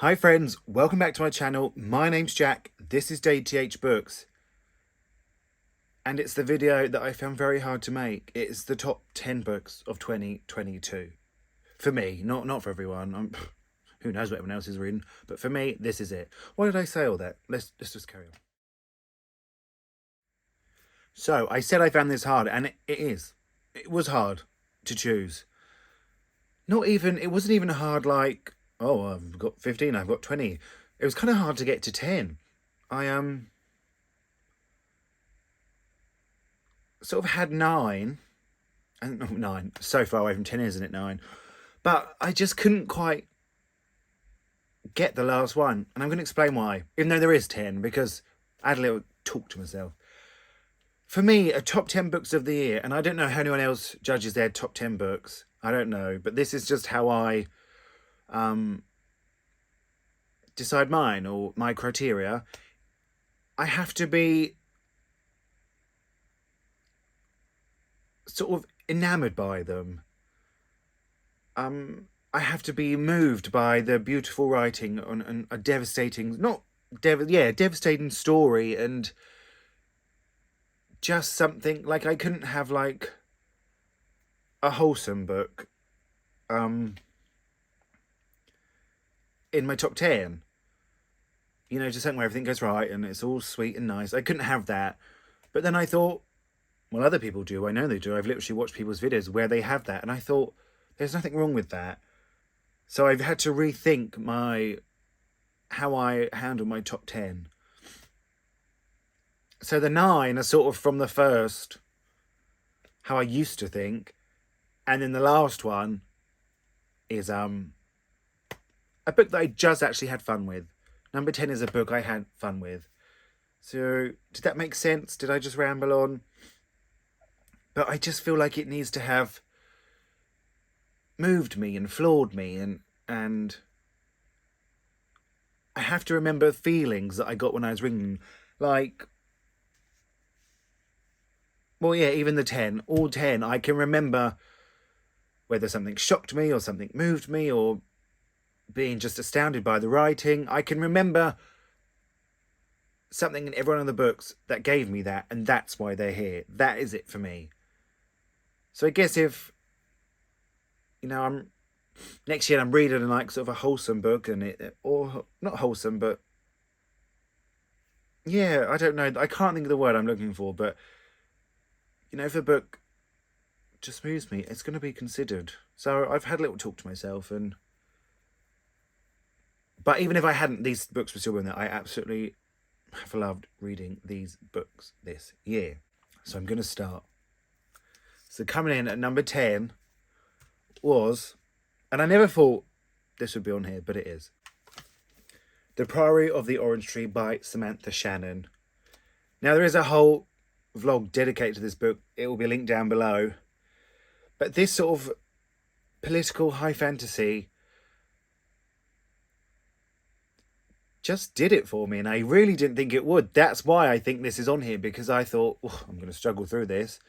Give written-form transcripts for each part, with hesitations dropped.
Hi friends, welcome back to my channel. My name's Jack, this is Jthbooks, and it's the video that I found very hard to make. It's the top 10 books of 2022. For me, not for everyone. Who knows what everyone else is reading, but for me, this is it. Why did I say all that? Let's just carry on. So, I said I found this hard, and it is. It was hard to choose. It wasn't even hard like, oh, I've got 15, I've got 20. It was kind of hard to get to 10. I sort of had 9, and 9, so far away from 10, isn't it, 9? But I just couldn't quite get the last one, and I'm going to explain why, even though there is 10, because I had a little talk to myself. For me, a top 10 books of the year, and I don't know how anyone else judges their top 10 books, I don't know, but this is just how I decide mine, or my criteria. I have to be sort of enamored by them. I have to be moved by the beautiful writing on a devastating, devastating story, and just something like I couldn't have like a wholesome book in my top 10. You know, just something where everything goes right and it's all sweet and nice. I couldn't have that. But then I thought, well, other people do. I know they do. I've literally watched people's videos where they have that. And I thought, there's nothing wrong with that. So I've had to rethink how I handle my top 10. So the 9 are sort of from the first, how I used to think. And then the last one is a book that I just actually had fun with. Number 10 is a book I had fun with. So, did that make sense? Did I just ramble on? But I just feel like it needs to have moved me and floored me, and I have to remember feelings that I got when I was reading. Like, well, yeah, even the 10, all 10, I can remember whether something shocked me or something moved me or being just astounded by the writing. I can remember something in every one of the books that gave me that, and that's why they're here. That is it for me. So I guess if, you know, next year I'm reading like sort of a wholesome book, or not wholesome, but yeah, I don't know. I can't think of the word I'm looking for, but you know, if a book just moves me, it's going to be considered. So I've had a little talk to myself, but even if I hadn't, these books were still in there. I absolutely have loved reading these books this year. So I'm going to start. So coming in at number 10 was, and I never thought this would be on here, but it is, The Priory of the Orange Tree by Samantha Shannon. Now there is a whole vlog dedicated to this book. It will be linked down below. But this sort of political high fantasy just did it for me, and I really didn't think it would. That's why I think this is on here, because I thought, oh, I'm going to struggle through this.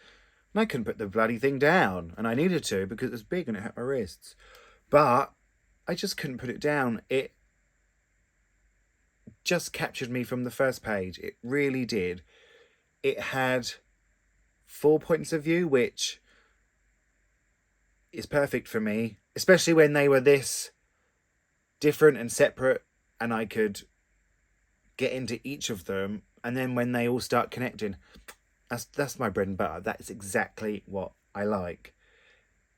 And I couldn't put the bloody thing down, and I needed to because it was big and it hurt my wrists. But I just couldn't put it down. It just captured me from the first page. It really did. It had 4 points of view, which is perfect for me, especially when they were this different and separate, and I could get into each of them, and then when they all start connecting, that's my bread and butter. That is exactly what I like.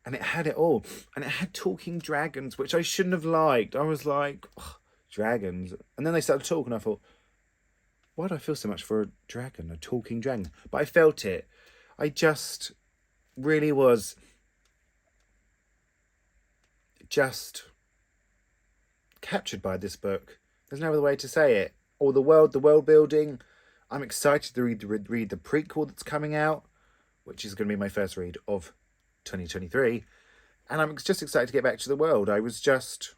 And it had it all. And it had talking dragons, which I shouldn't have liked. I was like, dragons. And then they started talking, I thought, why do I feel so much for a dragon, a talking dragon? But I felt it. I just really was just captured by this book. There's no other way to say it. Or the world building. I'm excited to read the prequel that's coming out, which is going to be my first read of 2023. And I'm just excited to get back to the world. I was just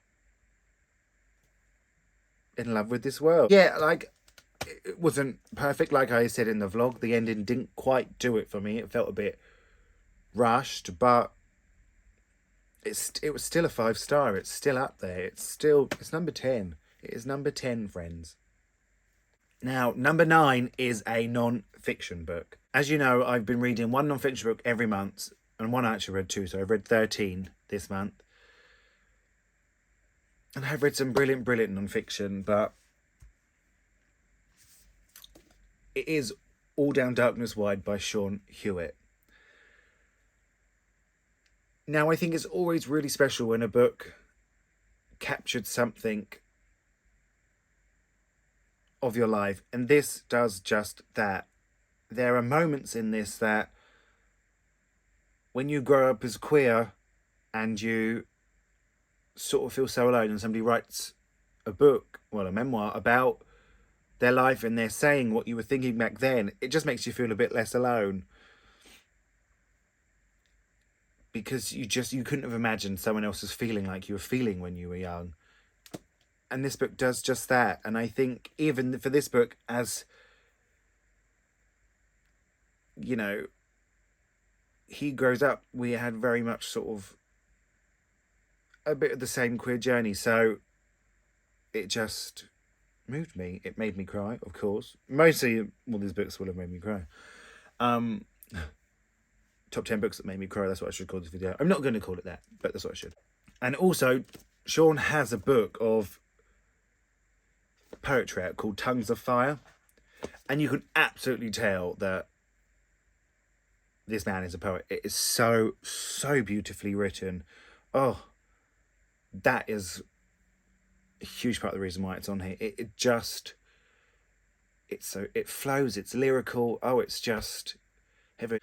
in love with this world. Yeah, like, it wasn't perfect, like I said in the vlog. The ending didn't quite do it for me. It felt a bit rushed, but it was still a 5-star. It's still up there. It's number 10. It is number 10, friends. Now, number 9 is a non-fiction book. As you know, I've been reading one non-fiction book every month, and one I actually read 2, so I've read 13 this month. And I've read some brilliant non-fiction, but it is All Down Darkness Wide by Sean Hewitt. Now, I think it's always really special when a book captured something of your life, and this does just that. There are moments in this that when you grow up as queer and you sort of feel so alone, and somebody writes a book, well, a memoir about their life, and they're saying what you were thinking back then, it just makes you feel a bit less alone, because you couldn't have imagined someone else was feeling like you were feeling when you were young. And this book does just that. And I think even for this book, as you know, he grows up, we had very much sort of a bit of the same queer journey. So it just moved me. It made me cry, of course. Mostly all these books will have made me cry. Top 10 books that made me cry, that's what I should call this video. I'm not going to call it that, but that's what I should. And also, Sean has a book of poetry out called Tongues of Fire, and you can absolutely tell that this man is a poet. It is so beautifully written. Oh, that is a huge part of the reason why it's on here. It flows, it's lyrical. Oh, it's just heavy.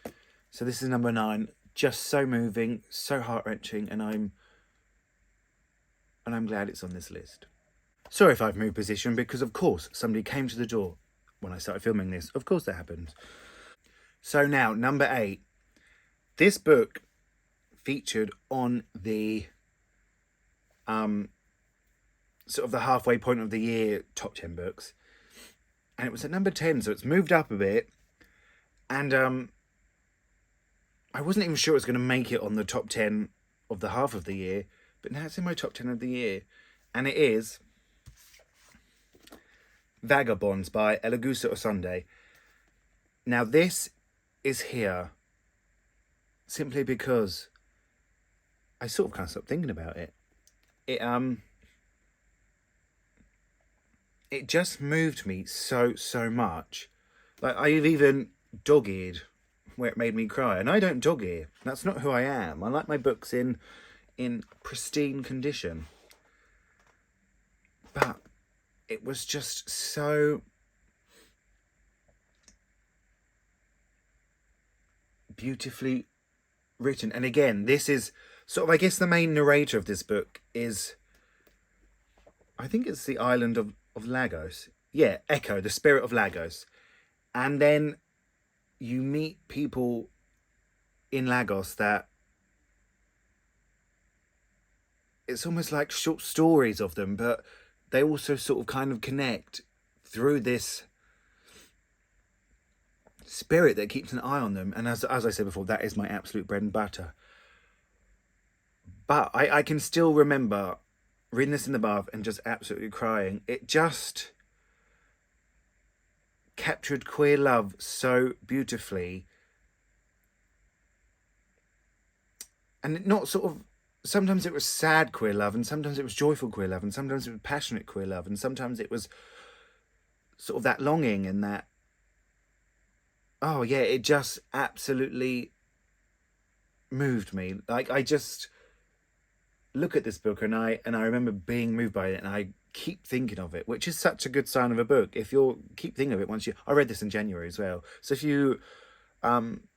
So this is number 9. Just so moving, so heart-wrenching, and I'm glad it's on this list. Sorry if I've moved position, because of course somebody came to the door when I started filming this. Of course that happens. So now, number 8. This book featured on the sort of the halfway point of the year top 10 books. And it was at number 10, so it's moved up a bit. And I wasn't even sure it was going to make it on the top 10 of the half of the year, but now it's in my top 10 of the year. And it is Vagabonds by Elagusa Osonde. Now this is here simply because I sort of can't stop thinking about it. It just moved me so much. Like, I've even dog-eared where it made me cry, and I don't dog-ear. That's not who I am. I like my books in pristine condition. But it was just so beautifully written. And again, this is sort of, I guess the main narrator of this book is, I think it's the island of Lagos. Yeah, Echo, the spirit of Lagos. And then you meet people in Lagos that it's almost like short stories of them, but they also sort of kind of connect through this spirit that keeps an eye on them. And as I said before, that is my absolute bread and butter. But I can still remember reading this in the bath and just absolutely crying. It just captured queer love so beautifully. And not sort of, sometimes it was sad queer love, and sometimes it was joyful queer love, and sometimes it was passionate queer love, and sometimes it was sort of that longing and that, oh yeah, it just absolutely moved me. Like, I just look at this book and I remember being moved by it, and I keep thinking of it, which is such a good sign of a book. If you keep thinking of it I read this in January as well, so if you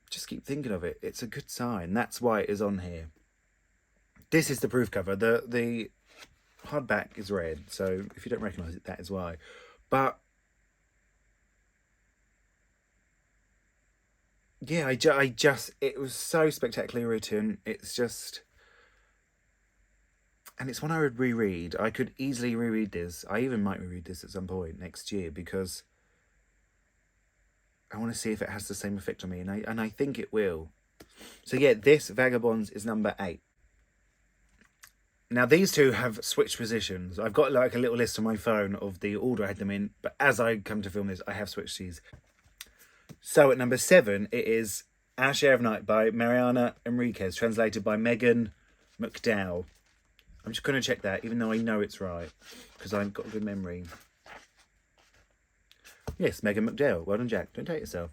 just keep thinking of it, it's a good sign. That's why it is on here. This is the proof cover. The hardback is red, so if you don't recognise it, that is why. But yeah, I just, it was so spectacularly written. It's just, and it's one I would reread. I could easily reread this. I even might reread this at some point next year, because I want to see if it has the same effect on me, and I think it will. So yeah, this Vagabonds is number 8. Now, these two have switched positions. I've got like a little list on my phone of the order I had them in, but as I come to film this, I have switched these. So at number 7, it is Our Share of Night by Mariana Enriquez, translated by Megan McDowell. I'm just going to check that, even though I know it's right, because I've got a good memory. Yes, Megan McDowell. Well done, Jack. Don't take yourself.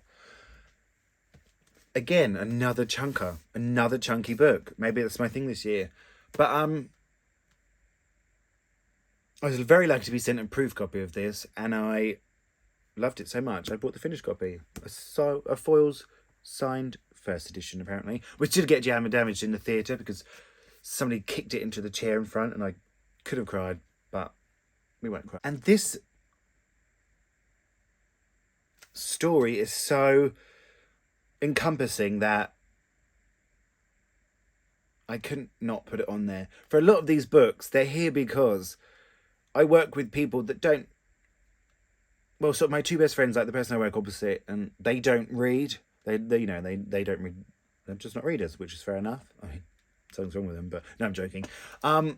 Again, another chunker. Another chunky book. Maybe that's my thing this year. But I was very lucky to be sent a proof copy of this, and I loved it so much. I bought the finished copy. A foils signed first edition, apparently, which did get jammed and damaged in the theatre because somebody kicked it into the chair in front, and I could have cried, but we won't cry. And this story is so encompassing that I couldn't not put it on there. For a lot of these books, they're here because I work with people that don't, well, sort of my two best friends, like the person I work opposite, and they don't read. They don't read. They're just not readers, which is fair enough. I mean, something's wrong with them, but no, I'm joking. And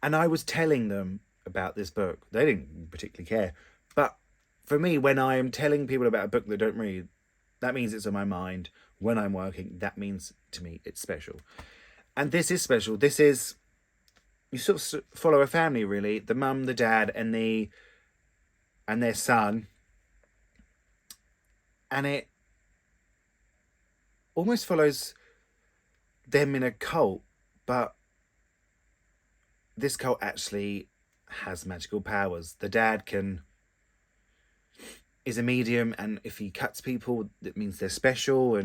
I was telling them about this book. They didn't particularly care. But for me, when I am telling people about a book that don't read, that means it's on my mind. When I'm working, that means to me it's special. And this is special. This is, you sort of follow a family, really. The mum, the dad, and their son. And it almost follows them in a cult, but this cult actually has magical powers. The dad is a medium, and if he cuts people, that means they're special,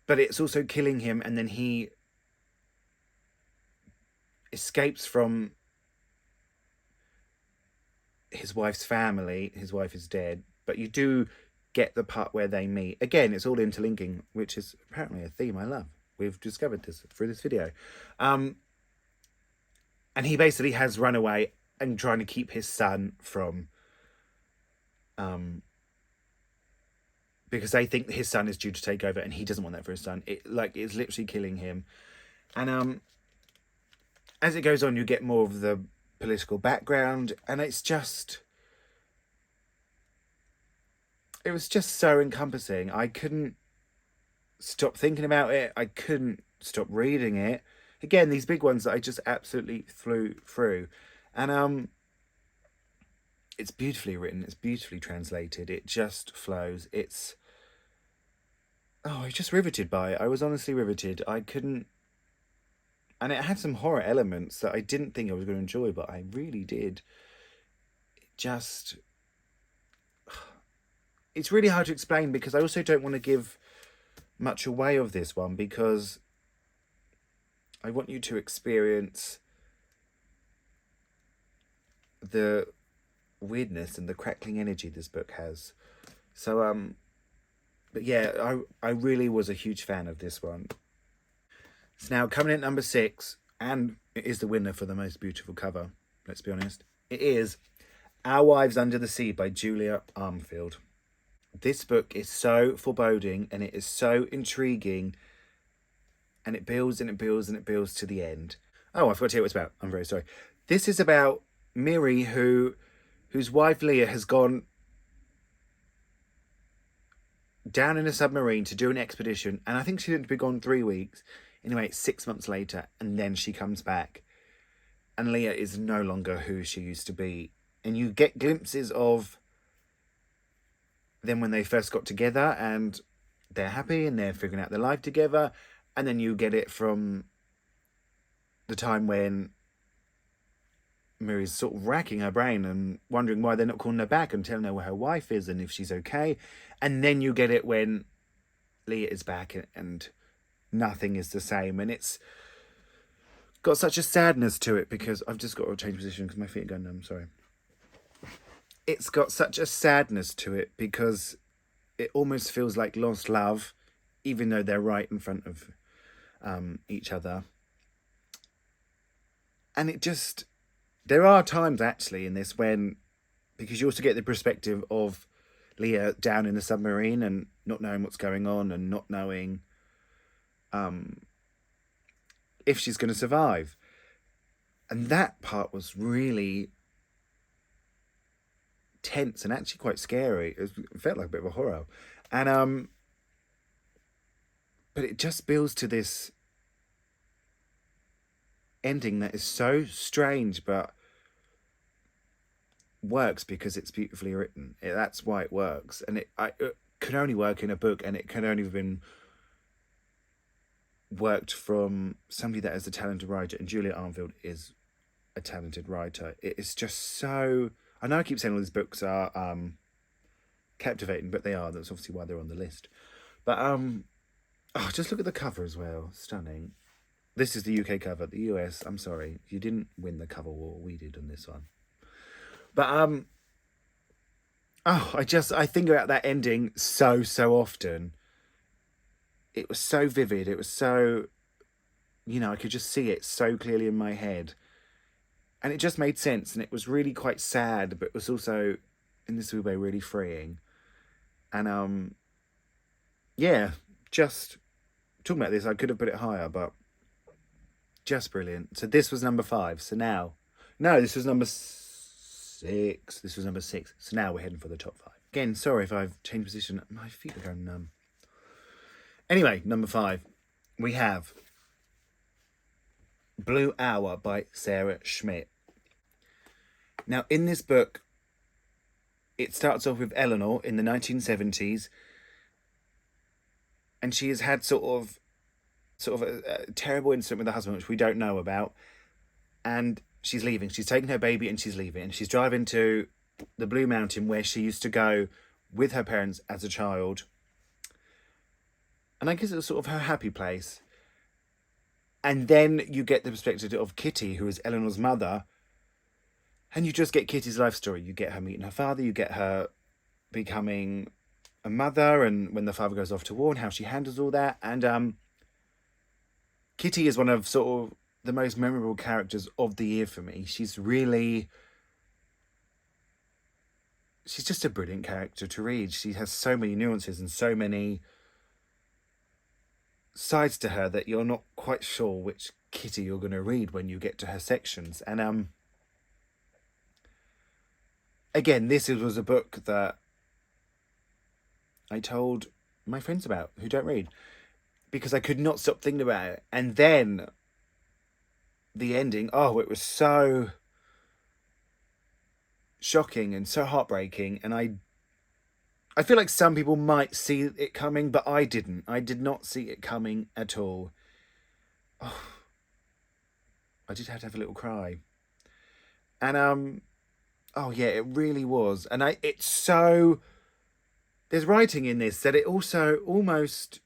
but it's also killing him, and then he escapes from his wife's family. His wife is dead, but you do get the part where they meet. Again, it's all interlinking, which is apparently a theme I love. We've discovered this through this video. And he basically has run away and trying to keep his son from, because they think his son is due to take over, and he doesn't want that for his son. It's literally killing him. And as it goes on, you get more of the political background, and it was just so encompassing. I couldn't stop thinking about it. I couldn't stop reading it. Again, these big ones that I just absolutely flew through. And it's beautifully written. It's beautifully translated. It just flows. I was just riveted by it. I was honestly riveted. I couldn't... And it had some horror elements that I didn't think I was going to enjoy, but I really did. It's really hard to explain, because I also don't want to give much away of this one, because I want you to experience the weirdness and the crackling energy this book has. So, but yeah, I really was a huge fan of this one. It's now coming in at number 6, and it is the winner for the most beautiful cover, let's be honest. It is Our Wives Under the Sea by Julia Armfield. This book is so foreboding, and it is so intriguing, and it builds and it builds and it builds to the end. Oh, I forgot to hear what it's about. I'm very sorry. This is about Miri, whose wife Leah has gone down in a submarine to do an expedition, and I think she's going to be gone 3 weeks. Anyway, it's 6 months later, and then she comes back, and Leah is no longer who she used to be. And you get glimpses of them when they first got together, and they're happy and they're figuring out their life together. And then you get it from the time when Miri's sort of racking her brain and wondering why they're not calling her back and telling her where her wife is and if she's okay. And then you get it when Leah is back and nothing is the same. And it's got such a sadness to it, because I've just got to change position because my feet are going numb. Sorry. It's got such a sadness to it, because it almost feels like lost love, even though they're right in front of each other. And it just... There are times, actually, in this when... Because you also get the perspective of Leah down in the submarine and not knowing what's going on and not knowing if she's going to survive. And that part was really tense and actually quite scary. It felt like a bit of a horror. And but it just builds to this ending that is so strange, but works because it's beautifully written. That's why it works. And it can only work in a book, and it can only have been worked from somebody that is a talented writer, and Julia Armfield is a talented writer. It is just so... I know I keep saying all these books are captivating, but they are. That's obviously why they're on the list. But just look at the cover as well. Stunning. This is the UK cover. The US, I'm sorry, you didn't win the cover war. We did on this one. But I think about that ending so often. It was so vivid. It was so, I could just see it so clearly in my head. And it just made sense. And it was really quite sad, but it was also, in this way, really freeing. And, just talking about this, I could have put it higher, but just brilliant. So this was number 5. So now, no, this was number 6. This was number 6. So now we're heading for the top 5. Again, sorry if I've changed position. My feet are going numb. Anyway, number 5, we have Blue Hour by Sarah Schmidt. Now, in this book, it starts off with Eleanor in the 1970s, and she has had sort of a terrible incident with her husband, which we don't know about, and she's leaving. She's taking her baby and she's leaving, and she's driving to the Blue Mountain where she used to go with her parents as a child. And I guess it was sort of her happy place. And then you get the perspective of Kitty, who is Eleanor's mother. And you just get Kitty's life story. You get her meeting her father. You get her becoming a mother. And when the father goes off to war and how she handles all that. And Kitty is one of sort of the most memorable characters of the year for me. She's just a brilliant character to read. She has so many nuances and so many sides to her that you're not quite sure which Kitty you're going to read when you get to her sections. And again, this was a book that I told my friends about who don't read, because I could not stop thinking about it. And then the ending, it was so shocking and so heartbreaking. And I feel like some people might see it coming, but I didn't. I did not see it coming at all. I did have to have a little cry. And it really was. And it's so... There's writing in this that it also almost...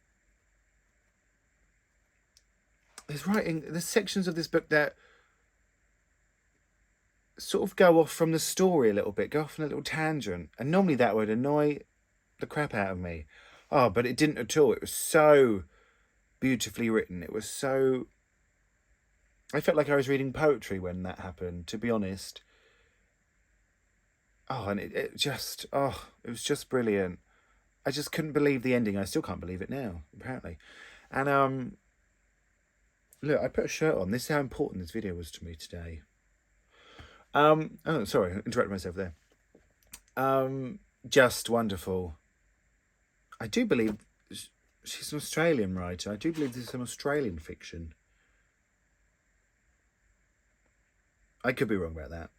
There's sections of this book that sort of go off from the story a little bit, go off on a little tangent. And normally that would annoy the crap out of me. But it didn't at all. It was so beautifully written. It was so... I felt like I was reading poetry when that happened, to be honest. And it was just brilliant. I just couldn't believe the ending. I still can't believe it now, apparently. And look, I put a shirt on. This is how important this video was to me today. Sorry, I interrupted myself there. Just wonderful. I do believe she's an Australian writer. I do believe this is an Australian fiction. I could be wrong about that.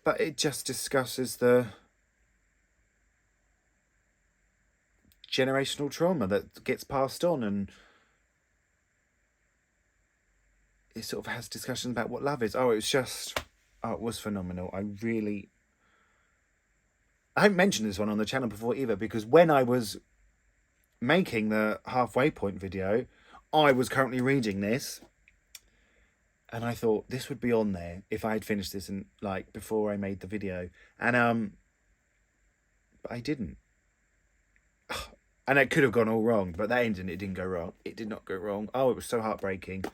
But it just discusses the generational trauma that gets passed on, and it sort of has discussions about what love is. It was phenomenal. I haven't mentioned this one on the channel before either, because when I was making the halfway point video, I was currently reading this, and I thought this would be on there if I had finished this before I made the video. And but I didn't. And it could have gone all wrong, but that ending, it didn't go wrong. It did not go wrong. It was so heartbreaking.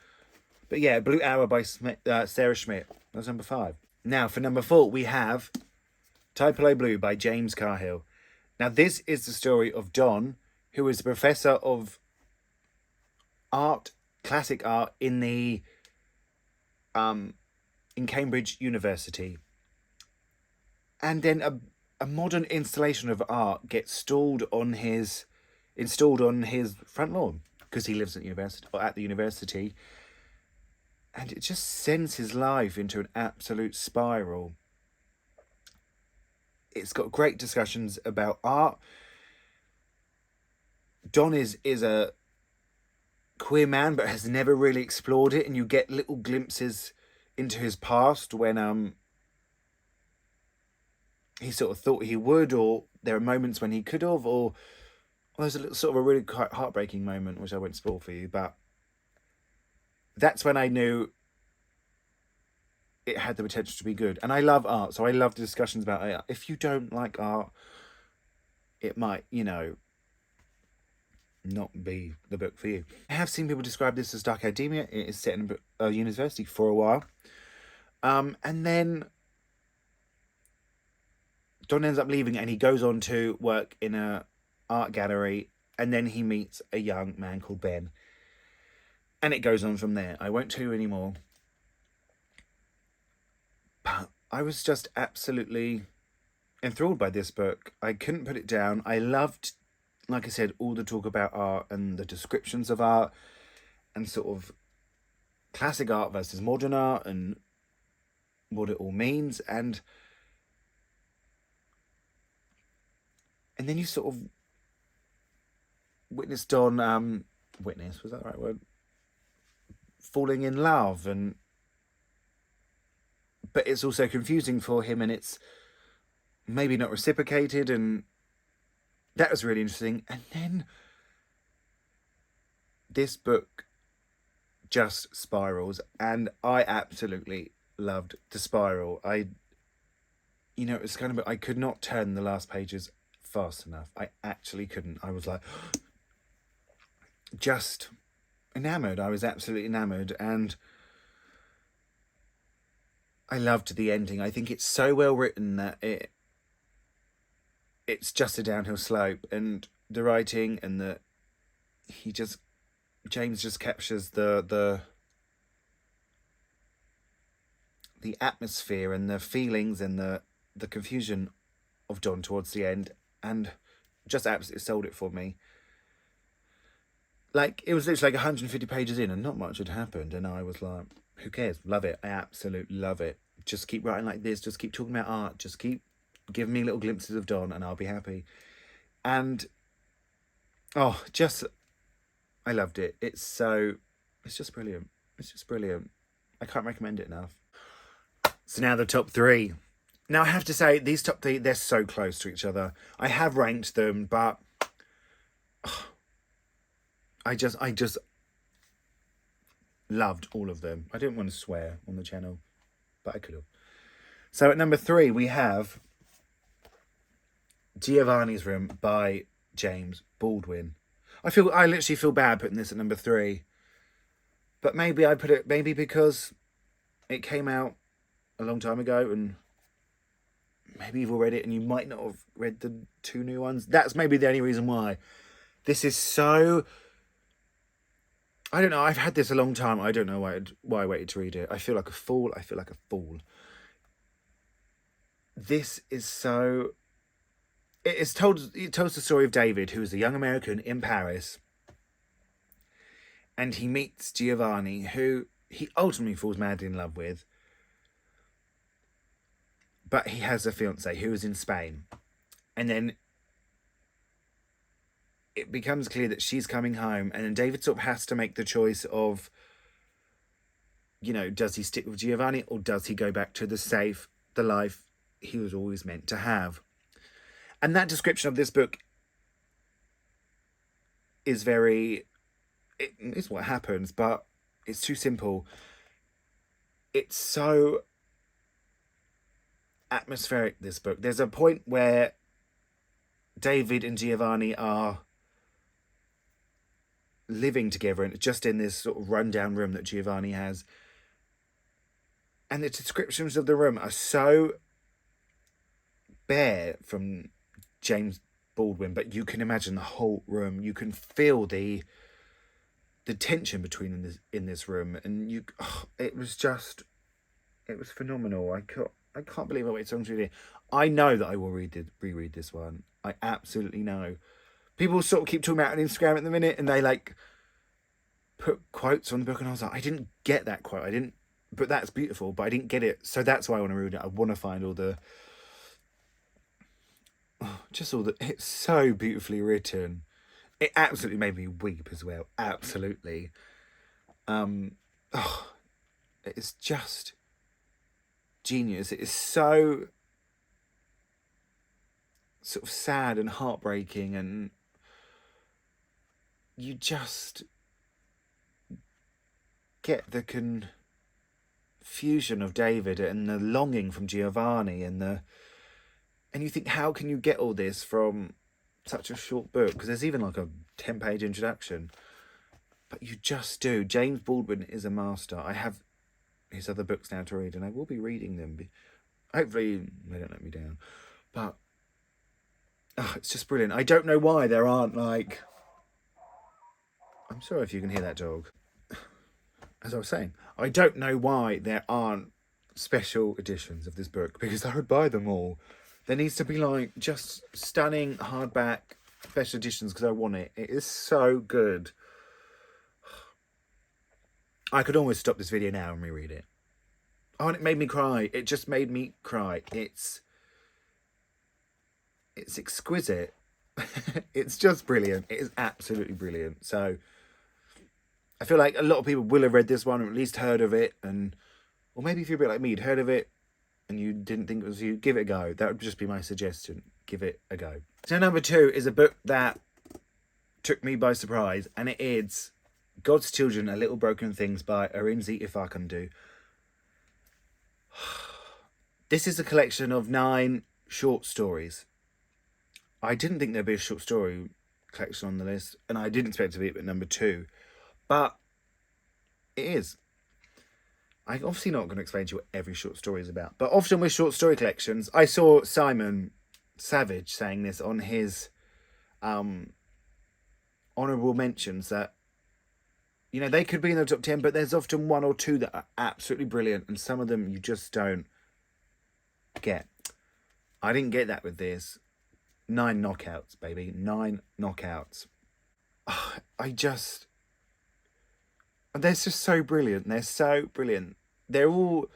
But yeah, Blue Hour by Sarah Schmidt. That was number 5. Now, for number 4, we have Taipillo Blue by James Cahill. Now, this is the story of Don, who is a professor of art, classic art in the in Cambridge University, and then a modern installation of art gets installed on his front lawn because he lives at the university, and it just sends his life into an absolute spiral. It's got great discussions about art. Don is a queer man but has never really explored it, and you get little glimpses into his past when he sort of thought he would, or there are moments when he could have, or there's a little sort of a really quite heartbreaking moment which I won't spoil for you, but that's when I knew it had the potential to be good. And I love art, so I love the discussions about it. If you don't like art, it might, not be the book for you. I have seen people describe this as dark academia. It is set in a university for a while. And then Don ends up leaving and he goes on to work in a art gallery, and then he meets a young man called Ben. And it goes on from there. I won't tell you anymore. But I was just absolutely enthralled by this book. I couldn't put it down. I loved, like I said, all the talk about art and the descriptions of art and sort of classic art versus modern art and what it all means. And then you sort of witnessed Don, was that the right word? Falling in love, but it's also confusing for him, and it's maybe not reciprocated, and that was really interesting. And then this book just spirals, and I absolutely loved the spiral. It's kind of, I could not turn the last pages fast enough. I actually couldn't. I was like, just enamored. I was absolutely enamored, and I loved the ending. I think it's so well written that it's just a downhill slope, and the writing and James just captures the atmosphere and the feelings and the confusion of Don towards the end, and just absolutely sold it for me. Like, it was literally like 150 pages in and not much had happened, and I was like, who cares? Love it. I absolutely love it. Just keep writing like this. Just keep talking about art. Just keep giving me little glimpses of Don, and I'll be happy. And I loved it. It's just brilliant. It's just brilliant. I can't recommend it enough. So now the top three. Now I have to say, these top three, they're so close to each other. I have ranked them, but I just loved all of them. I didn't want to swear on the channel, but I could have. So at number 3, we have Giovannis Room by James Baldwin. I literally feel bad putting this at number 3, but maybe I put it because it came out a long time ago, and maybe you've all read it and you might not have read the 2 new ones. That's maybe the only reason why. This is so... I don't know. I've had this a long time. I don't know why I waited to read it. I feel like a fool. This is so... It tells the story of David, who is a young American in Paris. And he meets Giovanni, who he ultimately falls madly in love with. But he has a fiancée who is in Spain. And then it becomes clear that she's coming home, and then David sort of has to make the choice of, does he stick with Giovanni or does he go back to the life he was always meant to have? And that description of this book is it's what happens, but it's too simple. It's so atmospheric, this book. There's a point where David and Giovanni are living together, and just in this sort of rundown room that Giovanni has. And the descriptions of the room are so bare from James Baldwin, but you can imagine the whole room. You can feel the the tension between in this room, and it was phenomenal. I can't believe I waited so long to read it. I know that I will reread this one. I absolutely know. People sort of keep talking about it on Instagram at the minute, and they like put quotes on the book, and I was like, I didn't get that quote. I didn't, but that's beautiful, but I didn't get it. So that's why I want to read it. I want to find all the, it's so beautifully written. It absolutely made me weep as well. Absolutely. It's just genius. It is so sort of sad and heartbreaking, and you just get the confusion of David and the longing from Giovanni, and you think, how can you get all this from such a short book? Because there's even like a 10-page introduction, but you just do. James Baldwin is a master. I have his other books now to read, and I will be reading them. Hopefully they don't let me down, but it's just brilliant. I don't know why there aren't like, I'm sorry if you can hear that dog. As I was saying, I don't know why there aren't special editions of this book, because I would buy them all. There needs to be like just stunning hardback special editions, because I want it. It is so good. I could almost stop this video now and reread it. Oh, and it made me cry. It just made me cry. It's exquisite. It's just brilliant. It is absolutely brilliant. So I feel like a lot of people will have read this one, or at least heard of it, or maybe if you're a bit like me, you'd heard of it and you didn't think it was you, give it a go. That would just be my suggestion. Give it a go. So number 2 is a book that took me by surprise, and it is God's Children Are Little Broken Things by Arinze Ifakundu. This is a collection of 9 short stories. I didn't think there'd be a short story collection on the list, and I didn't expect it to be at number 2, but it is. I'm obviously not going to explain to you what every short story is about, but often with short story collections, I saw Simon Savage saying this on his honourable mentions, that they could be in the top 10, but there's often 1 or 2 that are absolutely brilliant, and some of them you just don't get. I didn't get that with this. 9 knockouts, baby. 9 knockouts. They're just so brilliant. They're so brilliant. They're all...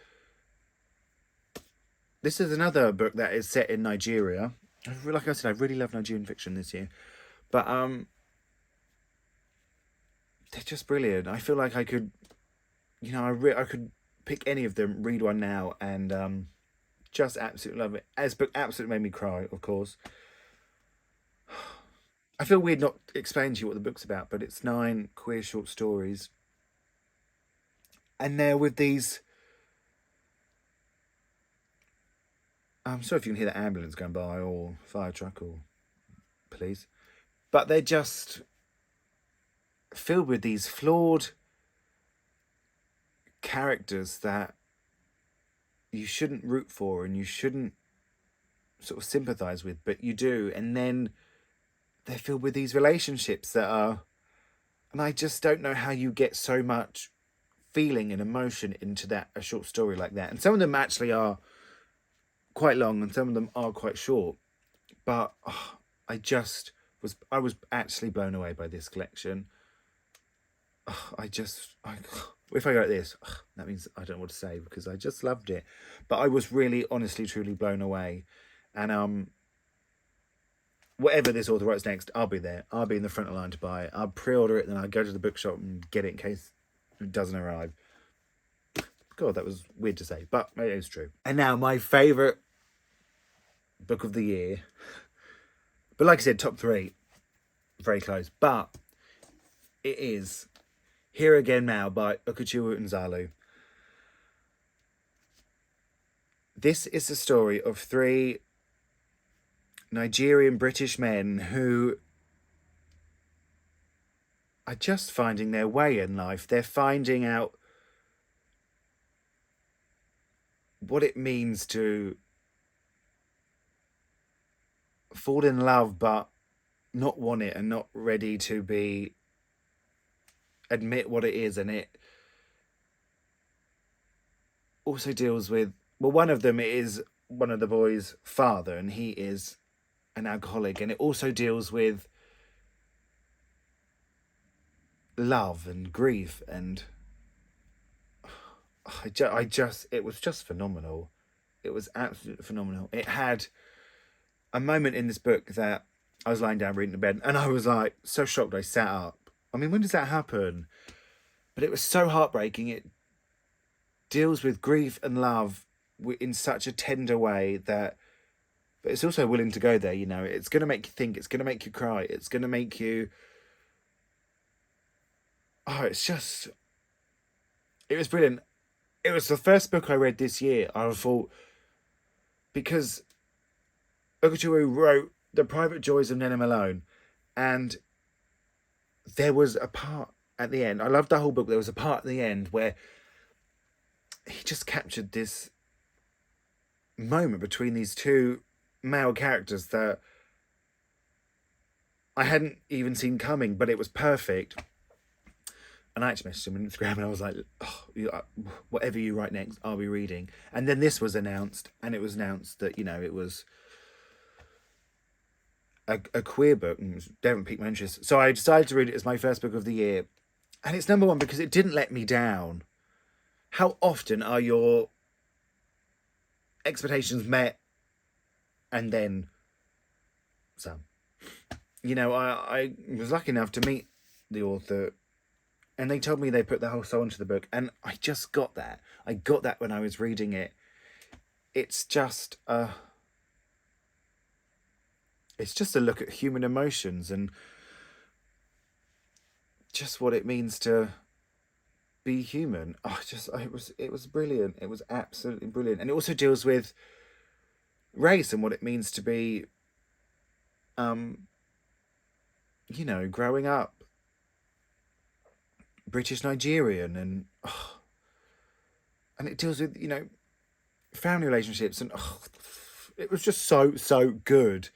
This is another book that is set in Nigeria. Like I said, I really love Nigerian fiction this year. But they're just brilliant. I feel like I could, I could pick any of them, read one now, and just absolutely love it. This book absolutely made me cry, of course. I feel weird not explaining to you what the book's about, but it's 9 queer short stories. And they're with these... I'm sorry if you can hear the ambulance going by, or fire truck, or police. But they're just filled with these flawed characters that you shouldn't root for and you shouldn't sort of sympathise with, but you do. And then they're filled with these relationships that are... And I just don't know how you get so much feeling and emotion into a short story like that. And some of them actually are quite long, and some of them are quite short. But I was actually blown away by this collection. If I go like this, that means I don't know what to say, because I just loved it. But I was really, honestly, truly blown away. And whatever this author writes next, I'll be there. I'll be in the front of the line to buy it. I'll pre-order it, then I'll go to the bookshop and get it in case it doesn't arrive. God, that was weird to say, but it is true. And now my favourite book of the year. But like I said, top 3, very close. But it is Here Again Now by Ukachukwu Nzalu. This is the story of 3 Nigerian British men who are just finding their way in life. They're finding out what it means to fall in love but not want it, and not ready to be admit what it is, and it also deals with, well, one of them is one of the boys' father, and he is an alcoholic, and it also deals with love and grief, and it was just phenomenal. It was absolutely phenomenal. It had a moment in this book that I was lying down reading in bed, and I was like so shocked I sat up. I mean, when does that happen? But it was so heartbreaking. It deals with grief and love in such a tender way that, but it's also willing to go there. You know, it's going to make you think. It's going to make you cry. It's going to make you. Oh, it's just. It was brilliant. It was the first book I read this year. I thought, because Okechukwu wrote The Private Joys of Nene Malone, and there was a part at the end. I loved the whole book. There was a part at the end where he just captured this moment between these two male characters that I hadn't even seen coming, but it was perfect. And I actually messaged him on Instagram, and I was like, oh, whatever you write next, I'll be reading. And then this was announced, and it was announced that, you know, it was a queer book, and it definitely piqued my interest. So I decided to read it as my first book of the year. And it's number one because it didn't let me down. How often are your expectations met and then some? You know, I was lucky enough to meet the author, and they told me they put their whole soul into the book, and I just got that. I got that when I was reading it. It's just a look at human emotions and just what it means to be human. It was brilliant. It was absolutely brilliant. And it also deals with race and what it means to be, you know, growing up British Nigerian, and it deals with, you know, family relationships, and it was just so good.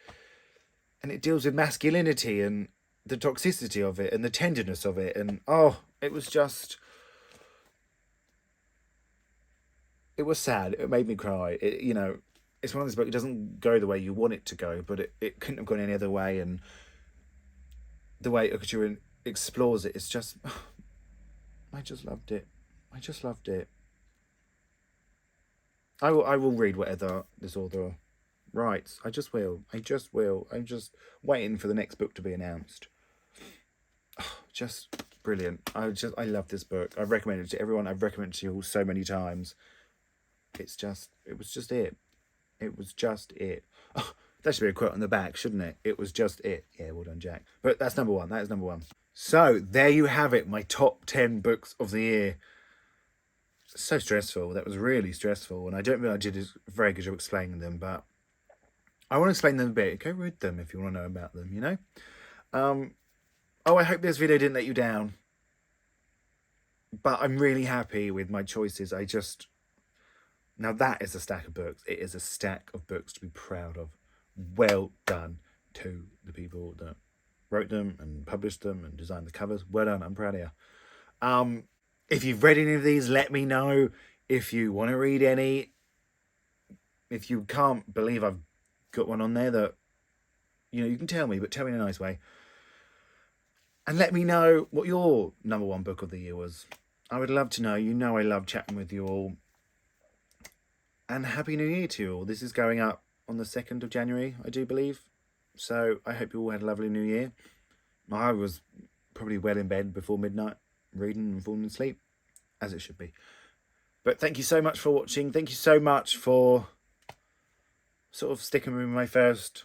And it deals with masculinity and the toxicity of it and the tenderness of it, and it was just, it was sad. It made me cry. It, you know, it's one of those books. It doesn't go the way you want it to go, but it couldn't have gone any other way. And the way Okechukwu explores it, it's just, I just loved it. I just loved it. I will read whatever this author writes. I just will. I'm just waiting for the next book to be announced. Just brilliant. I love this book. I've recommended it to everyone. I've recommended it to you all so many times. It was just it. It was just it. Oh, that should be a quote on the back, shouldn't it? It was just it. Yeah, well done, Jack. But that's number one. That is number one. So there you have it. My top 10 books of the year. So stressful. That was really stressful. And I don't think I did a very good job explaining them, but I want to explain them a bit. Go read them if you want to know about them, you know? I hope this video didn't let you down. But I'm really happy with my choices. Now that is a stack of books. It is a stack of books to be proud of. Well done to the people that wrote them and published them and designed the covers. Well done. I'm proud of you. If you've read any of these, let me know. If you want to read any, if you can't believe I've got one on there that, you know, you can tell me, but tell me in a nice way. And let me know what your number one book of the year was. I would love to know. You know I love chatting with you all. And Happy New Year to you all. This is going up on the 2nd of January, I do believe. So I hope you all had a lovely New Year. I was probably well in bed before midnight, reading and falling asleep, as it should be. But thank you so much for watching. Thank you so much for sort of sticking with my first...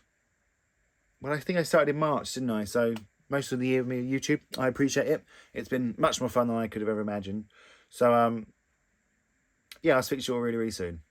Well, I think I started in March, didn't I? So most of the year with me on YouTube. I appreciate it. It's been much more fun than I could have ever imagined. So, yeah, I'll speak to you all really, really soon.